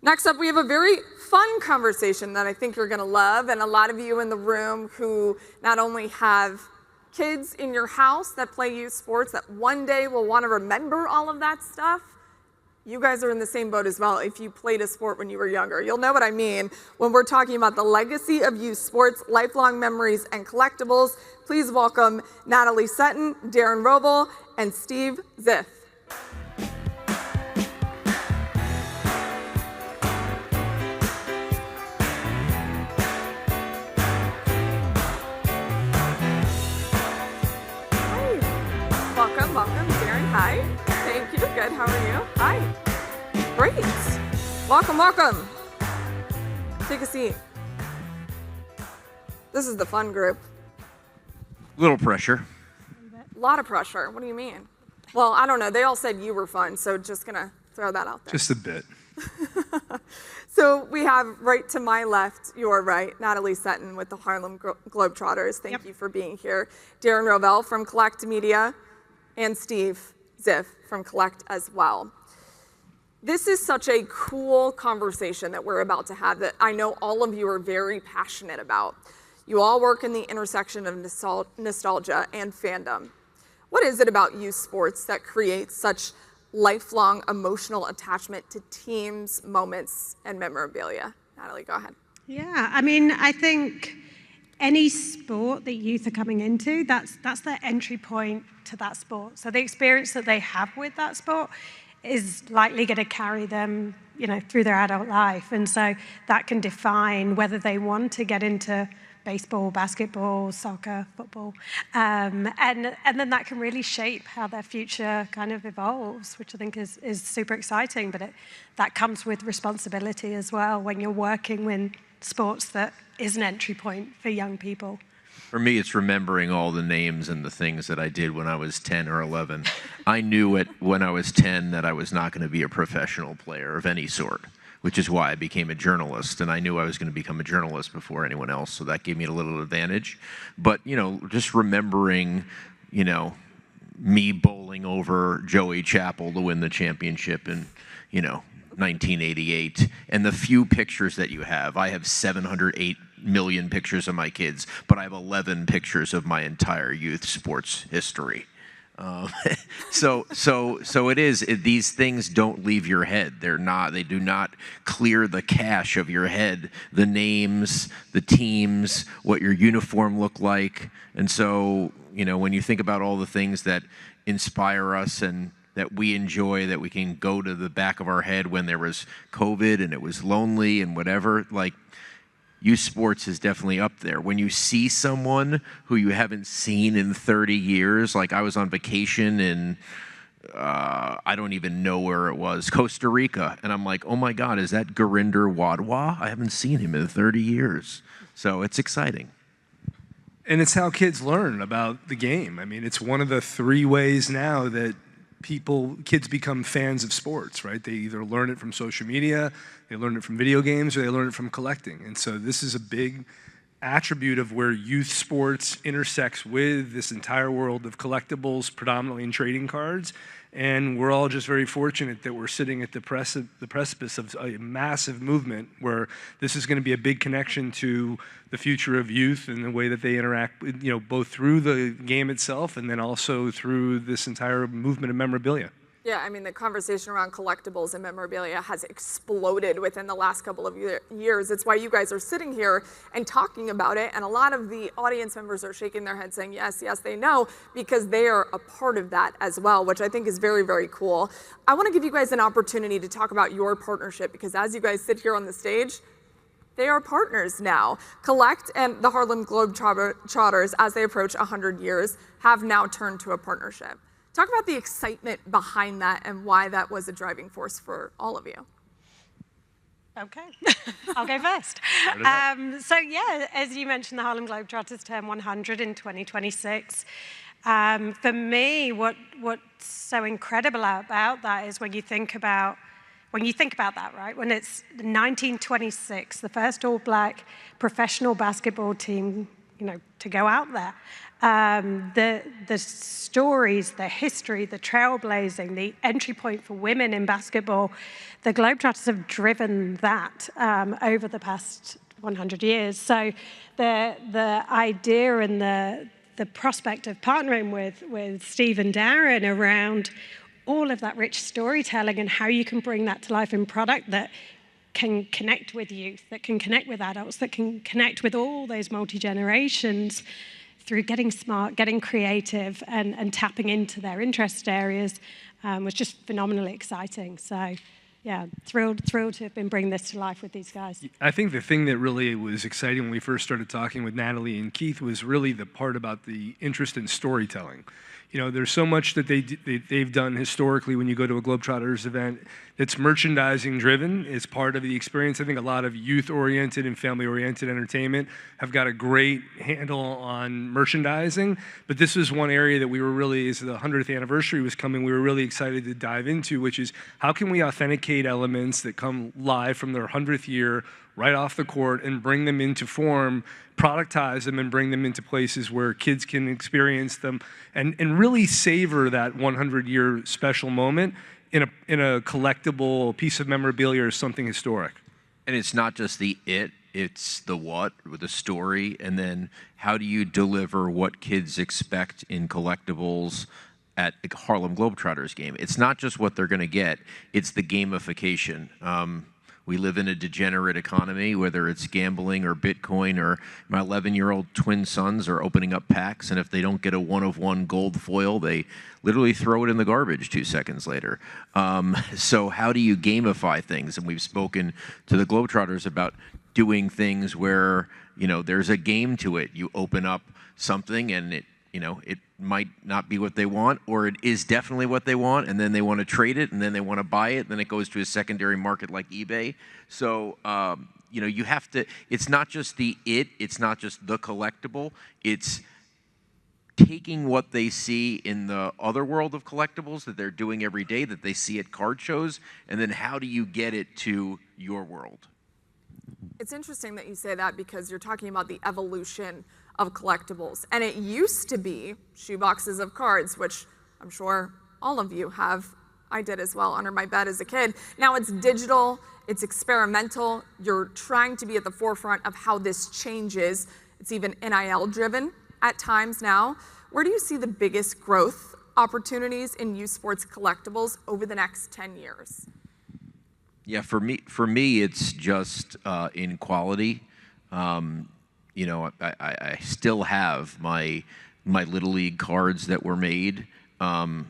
Next up, we have a very fun conversation that I think you're gonna love, and a lot of you in the room who not only have kids in your house that play youth sports that one day will wanna remember all of that stuff, you guys are in the same boat as well if you played a sport when you were younger. You'll know what I mean when we're talking about the legacy of youth sports, lifelong memories, and collectibles. Please welcome Natalie Setton, Darren Rovell, and Steve Ziff. Welcome, Darren. Hi. Thank you. Good. How are you? Hi. Great. Welcome. Take a seat. This is the fun group. Little pressure. A lot of pressure. What do you mean? Well, I don't know. They all said you were fun, so just gonna throw that out there. Just a bit. So we have right to my left, your right, Natalie Setton with the Harlem Globetrotters. Thank you for being here. Darren Rovell from Cllct Media, and Steve Ziff from Cllct as well. This is such a cool conversation that we're about to have that I know all of you are very passionate about. You all work in the intersection of nostalgia and fandom. What is it about youth sports that creates such lifelong emotional attachment to teams, moments, and memorabilia? Natalie, go ahead. Yeah, I mean, I think any sport that youth are coming into, that's their entry point to that sport. So the experience that they have with that sport is likely going to carry them, through their adult life. And so that can define whether they want to get into baseball, basketball, soccer, football. And then that can really shape how their future kind of evolves, which I think is super exciting. But that comes with responsibility as well when you're working with sports that is an entry point for young people. For me, it's remembering all the names and the things that I did when I was 10 or 11. I knew when I was 10 that I was not going to be a professional player of any sort, which is why I became a journalist. And I knew I was going to become a journalist before anyone else, so that gave me a little advantage. But, just remembering, me bowling over Joey Chappell to win the championship in, 1988, and the few pictures that you have. I have 708 million pictures of my kids, but I have 11 pictures of my entire youth sports history. So it is. These things don't leave your head. They do not clear the cache of your head. The names, the teams, what your uniform looked like, and so when you think about all the things that inspire us and that we enjoy, that we can go to the back of our head when there was COVID and it was lonely and whatever, like youth sports is definitely up there. When you see someone who you haven't seen in 30 years, like I was on vacation in, I don't even know where it was, Costa Rica, and I'm like, oh my God, is that Gurinder Wadhwa? I haven't seen him in 30 years. So it's exciting. And it's how kids learn about the game. I mean, it's one of the 3 ways now that kids become fans of sports, right? They either learn it from social media, they learn it from video games, or they learn it from collecting. And so this is a big attribute of where youth sports intersects with this entire world of collectibles, predominantly in trading cards. And we're all just very fortunate that we're sitting at the precipice of a massive movement where this is going to be a big connection to the future of youth and the way that they interact, both through the game itself and then also through this entire movement of memorabilia. Yeah, I mean, the conversation around collectibles and memorabilia has exploded within the last couple of years. It's why you guys are sitting here and talking about it, and a lot of the audience members are shaking their heads saying, yes, they know, because they are a part of that as well, which I think is very, very cool. I want to give you guys an opportunity to talk about your partnership, because as you guys sit here on the stage, they are partners now. Cllct and the Harlem Globetrotters, as they approach 100 years, have now turned to a partnership. Talk about the excitement behind that and why that was a driving force for all of you. Okay, I'll go first. So yeah, as you mentioned, the Harlem Globetrotters turn 100 in 2026. For me, what's so incredible about that is when you think about that, right? When it's 1926, the first all-black professional basketball team to go out there. The stories, the history, the trailblazing, the entry point for women in basketball, the Globetrotters have driven that over the past 100 years. So the idea and the prospect of partnering with Steve and Darren around all of that rich storytelling and how you can bring that to life in product that can connect with youth, that can connect with adults, that can connect with all those multi-generations through getting smart, getting creative, and tapping into their interest areas was just phenomenally exciting. So, yeah, thrilled to have been bringing this to life with these guys. I think the thing that really was exciting when we first started talking with Natalie and Keith was really the part about the interest in storytelling. There's so much that they've done historically when you go to a Globetrotters event that's merchandising driven. It's part of the experience. I think a lot of youth-oriented and family-oriented entertainment have got a great handle on merchandising. But this was one area that we were really, as the 100th anniversary was coming, we were really excited to dive into, which is how can we authenticate elements that come live from their 100th year right off the court and bring them into form, productize them, and bring them into places where kids can experience them and really savor that 100-year special moment in a collectible piece of memorabilia or something historic. And it's not just it's the what, with the story, and then how do you deliver what kids expect in collectibles at a Harlem Globetrotters game. It's not just what they're going to get, it's the gamification. We live in a degenerate economy, whether it's gambling or Bitcoin, or my 11-year-old twin sons are opening up packs, and if they don't get a one-of-one gold foil, they literally throw it in the garbage 2 seconds later. So how do you gamify things? And we've spoken to the Globetrotters about doing things where, there's a game to it. You open up something and it might not be what they want, or it is definitely what they want, and then they want to trade it, and then they want to buy it, and then it goes to a secondary market like eBay. So, you have to, it's not just it's not just the collectible, it's taking what they see in the other world of collectibles that they're doing every day, that they see at card shows, and then how do you get it to your world? It's interesting that you say that because you're talking about the evolution of collectibles. And it used to be shoeboxes of cards, which I'm sure all of you have. I did as well, under my bed as a kid. Now it's digital, it's experimental. You're trying to be at the forefront of how this changes. It's even NIL driven at times now. Where do you see the biggest growth opportunities in youth sports collectibles over the next 10 years? Yeah, for me, it's just in quality. I still have my Little League cards that were made. A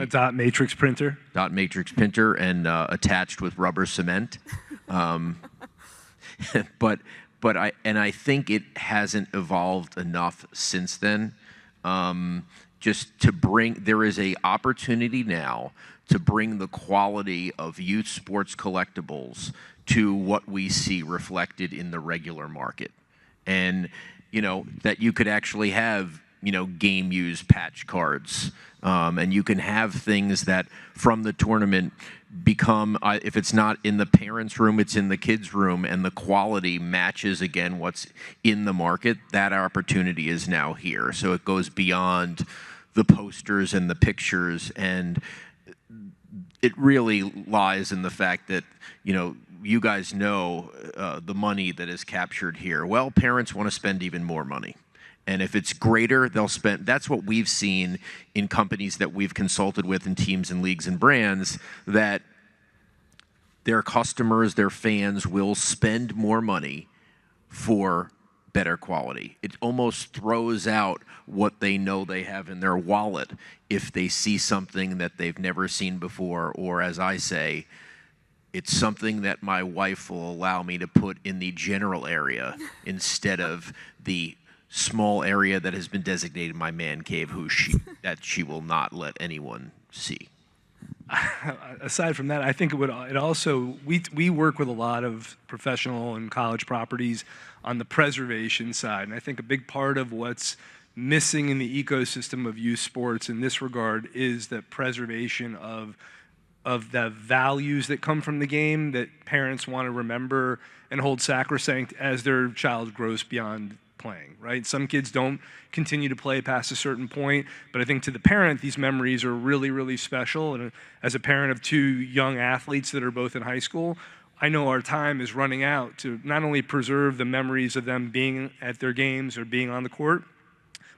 dot matrix printer. Dot matrix printer and attached with rubber cement. But I think it hasn't evolved enough since then. Just to there is a opportunity now to bring the quality of youth sports collectibles to what we see reflected in the regular market. And, that you could actually have, game used patch cards. And you can have things that from the tournament become, if it's not in the parents' room, it's in the kids' room, and the quality matches again what's in the market. That opportunity is now here. So it goes beyond the posters and the pictures, and it really lies in the fact that, you guys know the money that is captured here. Well, parents want to spend even more money. And if it's greater, they'll spend. That's what we've seen in companies that we've consulted with, in teams and leagues and brands, that their customers, their fans will spend more money for better quality. It almost throws out what they know they have in their wallet if they see something that they've never seen before, or, as I say, it's something that my wife will allow me to put in the general area instead of the small area that has been designated my man cave, that she will not let anyone see. Aside from that, I think it also, we work with a lot of professional and college properties on the preservation side, and I think a big part of what's missing in the ecosystem of youth sports in this regard is that preservation of the values that come from the game that parents want to remember and hold sacrosanct as their child grows beyond playing, right? Some kids don't continue to play past a certain point, but I think to the parent, these memories are really, really special. And as a parent of 2 young athletes that are both in high school, I know our time is running out to not only preserve the memories of them being at their games or being on the court,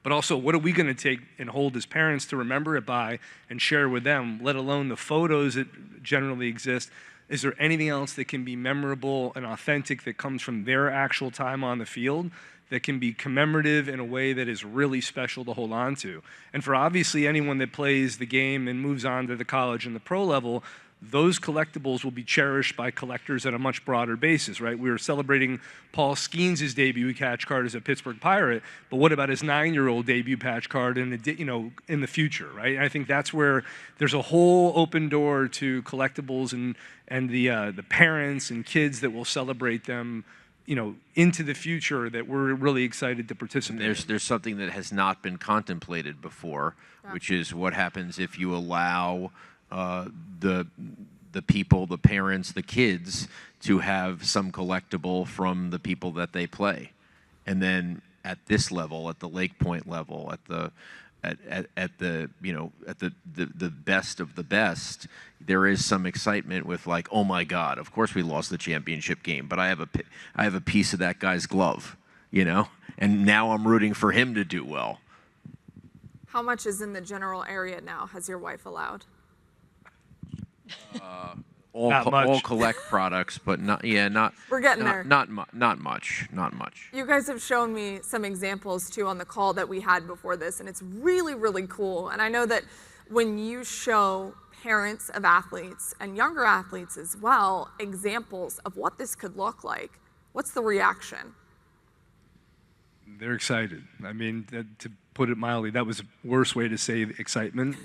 but also what are we going to take and hold as parents to remember it by and share with them, let alone the photos that generally exist. Is there anything else that can be memorable and authentic that comes from their actual time on the field that can be commemorative in a way that is really special to hold on to? And for obviously anyone that plays the game and moves on to the college and the pro level, those collectibles will be cherished by collectors at a much broader basis, right? We were celebrating Paul Skeens' debut patch card as a Pittsburgh Pirate, but what about his 9-year-old debut patch card in the future, right? And I think that's where there's a whole open door to collectibles and the parents and kids that will celebrate them, into the future that we're really excited to participate in. There's something that has not been contemplated before, which is what happens if you allow the people, the parents, the kids to have some collectible from the people that they play, and then at this level, at the LakePoint level, at the best of the best, there is some excitement with like, oh my God, of course we lost the championship game, but I have a piece of that guy's glove, and now I'm rooting for him to do well. How much is in the general area now? Has your wife allowed? All collect products, but not. We're getting there. Not much. You guys have shown me some examples too on the call that we had before this, and it's really, really cool. And I know that when you show parents of athletes and younger athletes as well examples of what this could look like, what's the reaction? They're excited. I mean, to put it mildly, that was a worse way to say excitement.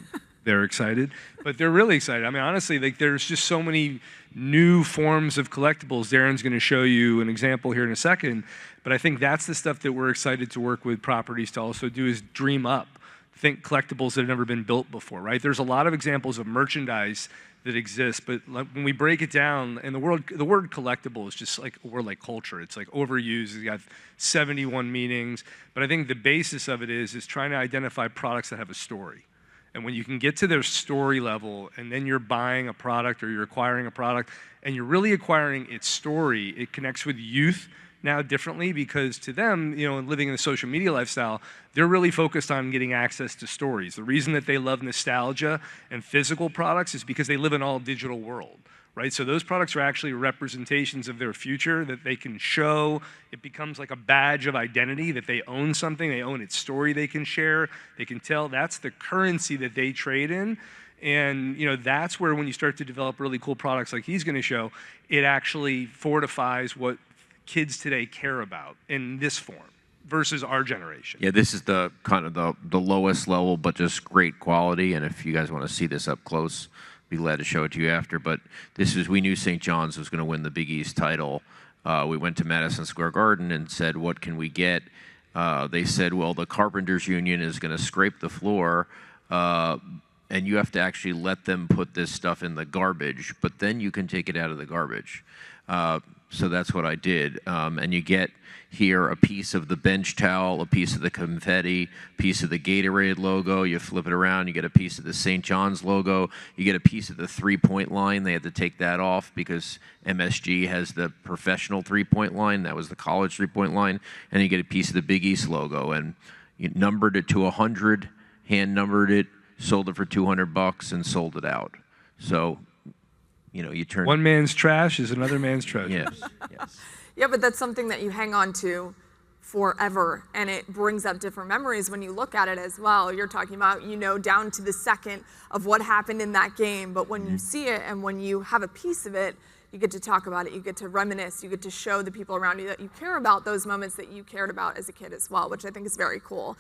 They're excited, but they're really excited. I mean, honestly, there's just so many new forms of collectibles. Darren's going to show you an example here in a second, but I think that's the stuff that we're excited to work with properties to also do is dream up, think collectibles that have never been built before, right? There's a lot of examples of merchandise that exist, but when we break it down, and the word collectible is just like a word like culture. It's like overused. It's got 71 meanings, but I think the basis of it is trying to identify products that have a story. And when you can get to their story level, and then you're buying a product or you're acquiring a product, and you're really acquiring its story, it connects with youth now differently because to them, living in the social media lifestyle, they're really focused on getting access to stories. The reason that they love nostalgia and physical products is because they live in an all digital world. Right? So those products are actually representations of their future that they can show. It becomes like a badge of identity that they own something, they own its story they can share, they can tell. That's the currency that they trade in. And that's where when you start to develop really cool products like he's going to show, it actually fortifies what kids today care about in this form versus our generation. Yeah, this is the kind of the lowest level, but just great quality. And if you guys want to see this up close, be glad to show it to you after, but we knew St. John's was going to win the Big East title. We went to Madison Square Garden and said, what can we get? They said, well, the Carpenters Union is going to scrape the floor, and you have to actually let them put this stuff in the garbage, but then you can take it out of the garbage. So that's what I did. And you get here a piece of the bench towel, a piece of the confetti, a piece of the Gatorade logo. You flip it around, you get a piece of the St. John's logo. You get a piece of the three-point line. They had to take that off because MSG has the professional three-point line. That was the college three-point line. And you get a piece of the Big East logo. And you numbered it to 100, hand-numbered it, sold it for $200, and sold it out. So you turn. One man's trash is another man's treasure. Yes. Yeah, but that's something that you hang on to forever, and it brings up different memories when you look at it as well. You're talking about, down to the second of what happened in that game, but when you see it and when you have a piece of it, you get to talk about it, you get to reminisce, you get to show the people around you that you care about those moments that you cared about as a kid as well, which I think is very cool.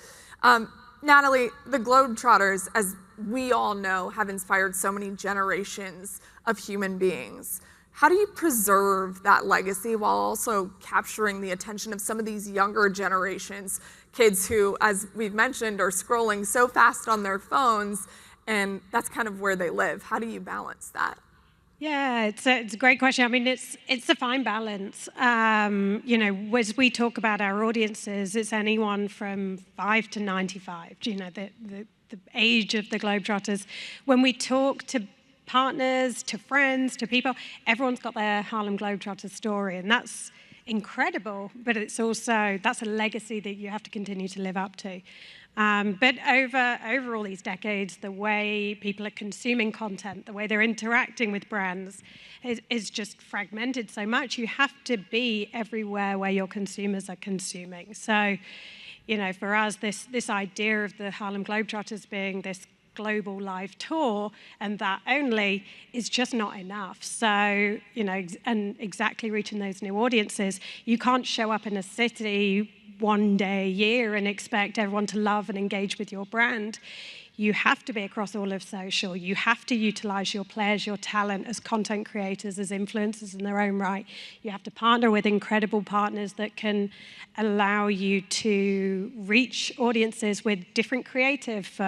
Natalie, the Globetrotters, as we all know, have inspired so many generations of human beings. How do you preserve that legacy while also capturing the attention of some of these younger generations, kids who, as we've mentioned, are scrolling so fast on their phones, and that's kind of where they live? How do you balance that? Yeah, it's a great question. I mean, it's a fine balance. You know, as we talk about our audiences, it's anyone from 5 to 95. You know, the age of the Globetrotters. When we talk to partners, to friends, to people, everyone's got their Harlem Globetrotters story, and that's incredible. But it's also that's a legacy that you have to continue to live up to. But over all these decades, the way people are consuming content, the way they're interacting with brands is just fragmented so much. You have to be everywhere where your consumers are consuming. So, you know, for us, this idea of the Harlem Globetrotters being this global live tour and that only is just not enough. So, you know, and exactly reaching those new audiences, you can't show up in a city one day a year and expect everyone to love and engage with your brand. You have to be across all of social. You have to utilize your players, your talent as content creators, as influencers in their own right. You have to partner with incredible partners that can allow you to reach audiences with different creative,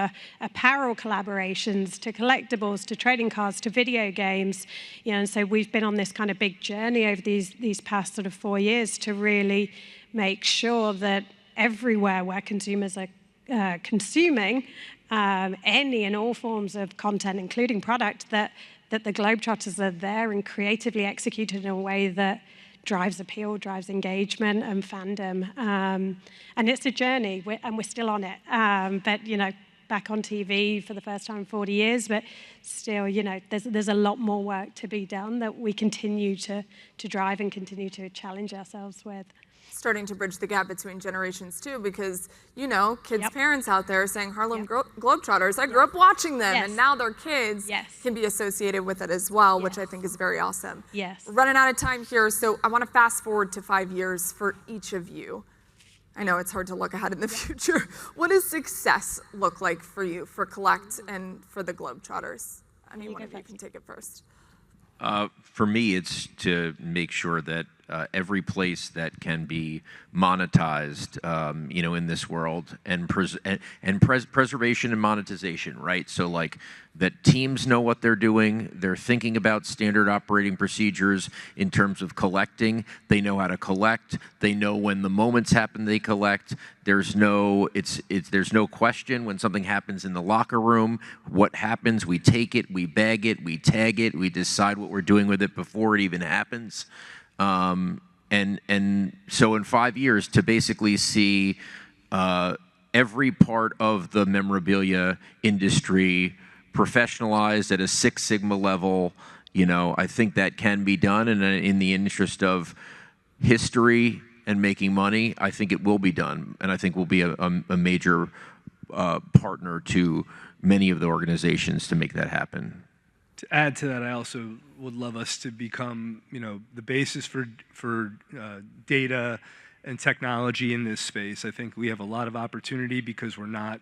apparel collaborations, to collectibles, to trading cards, to video games. You know, and so we've been on this kind of big journey over these past sort of 4 years to really make sure that everywhere where consumers are consuming any and all forms of content, including product, that the Globetrotters are there and creatively executed in a way that drives appeal, drives engagement and fandom. And it's a journey, and we're still on it. But, you know, back on TV for the first time in 40 years, but still, you know, there's a lot more work to be done that we continue to drive and continue to challenge ourselves with. Starting to bridge the gap between generations too, because, you know, kids' parents out there saying Harlem Globetrotters, I grew up watching them, and now their kids can be associated with it as well, which I think is very awesome. Yes. We're running out of time here, so I want to fast forward to 5 years for each of you. I know it's hard to look ahead in the future. What does success look like for you, for Cllct and for the Globetrotters? Any one of you can take it first. For me, it's to make sure that every place that can be monetized, you know, in this world, and preservation and monetization, right? So like that teams know what they're doing. They're thinking about standard operating procedures in terms of collecting. They know how to collect. They know when the moments happen they collect. There's no question when something happens in the locker room. What happens? We take it, we bag it, we tag it, we decide what we're doing with it before it even happens. And so in 5 years to basically see every part of the memorabilia industry professionalized at a Six Sigma level, you know, I think that can be done. And in the interest of history and making money, I think it will be done. And I think we'll be a major partner to many of the organizations to make that happen. To add to that, I also would love us to become, you know, the basis for data and technology in this space. I think we have a lot of opportunity because we're not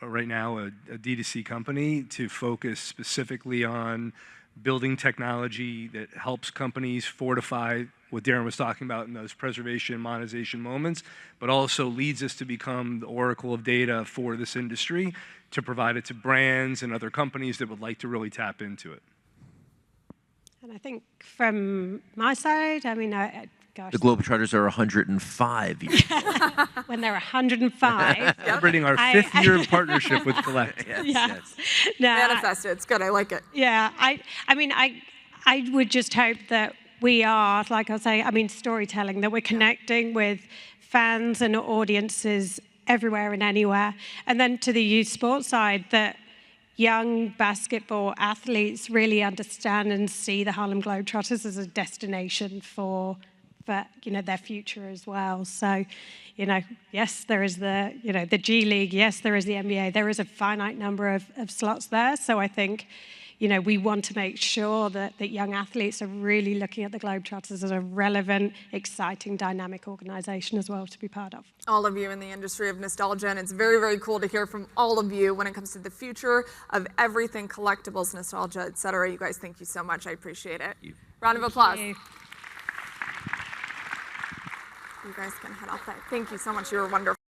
right now a D2C company to focus specifically on building technology that helps companies fortify what Darren was talking about in those preservation and monetization moments, but also leads us to become the oracle of data for this industry to provide it to brands and other companies that would like to really tap into it. And I think from my side, I mean, gosh. The Globetrotters are 105 years old. When they're 105. Celebrating our 5th year of partnership with Cllct. Yes. No, Manifest it. It's good. I like it. Yeah. I mean, I would just hope that we are, like I was saying, I mean, storytelling, that we're connecting with fans and audiences everywhere and anywhere. And then to the youth sports side, that young basketball athletes really understand and see the Harlem Globetrotters as a destination for you know, their future as well. So, you know, yes, there is the, you know, the G League. Yes, there is the NBA. There is a finite number of slots there. So I think, you know, we want to make sure that young athletes are really looking at the Globetrotters as a relevant, exciting, dynamic organization as well to be part of. All of you in the industry of nostalgia, and it's very, very cool to hear from all of you when it comes to the future of everything collectibles, nostalgia, et cetera. You guys, thank you so much. I appreciate it. Round of applause. Thank you. You guys can head off that. Thank you so much. You were wonderful.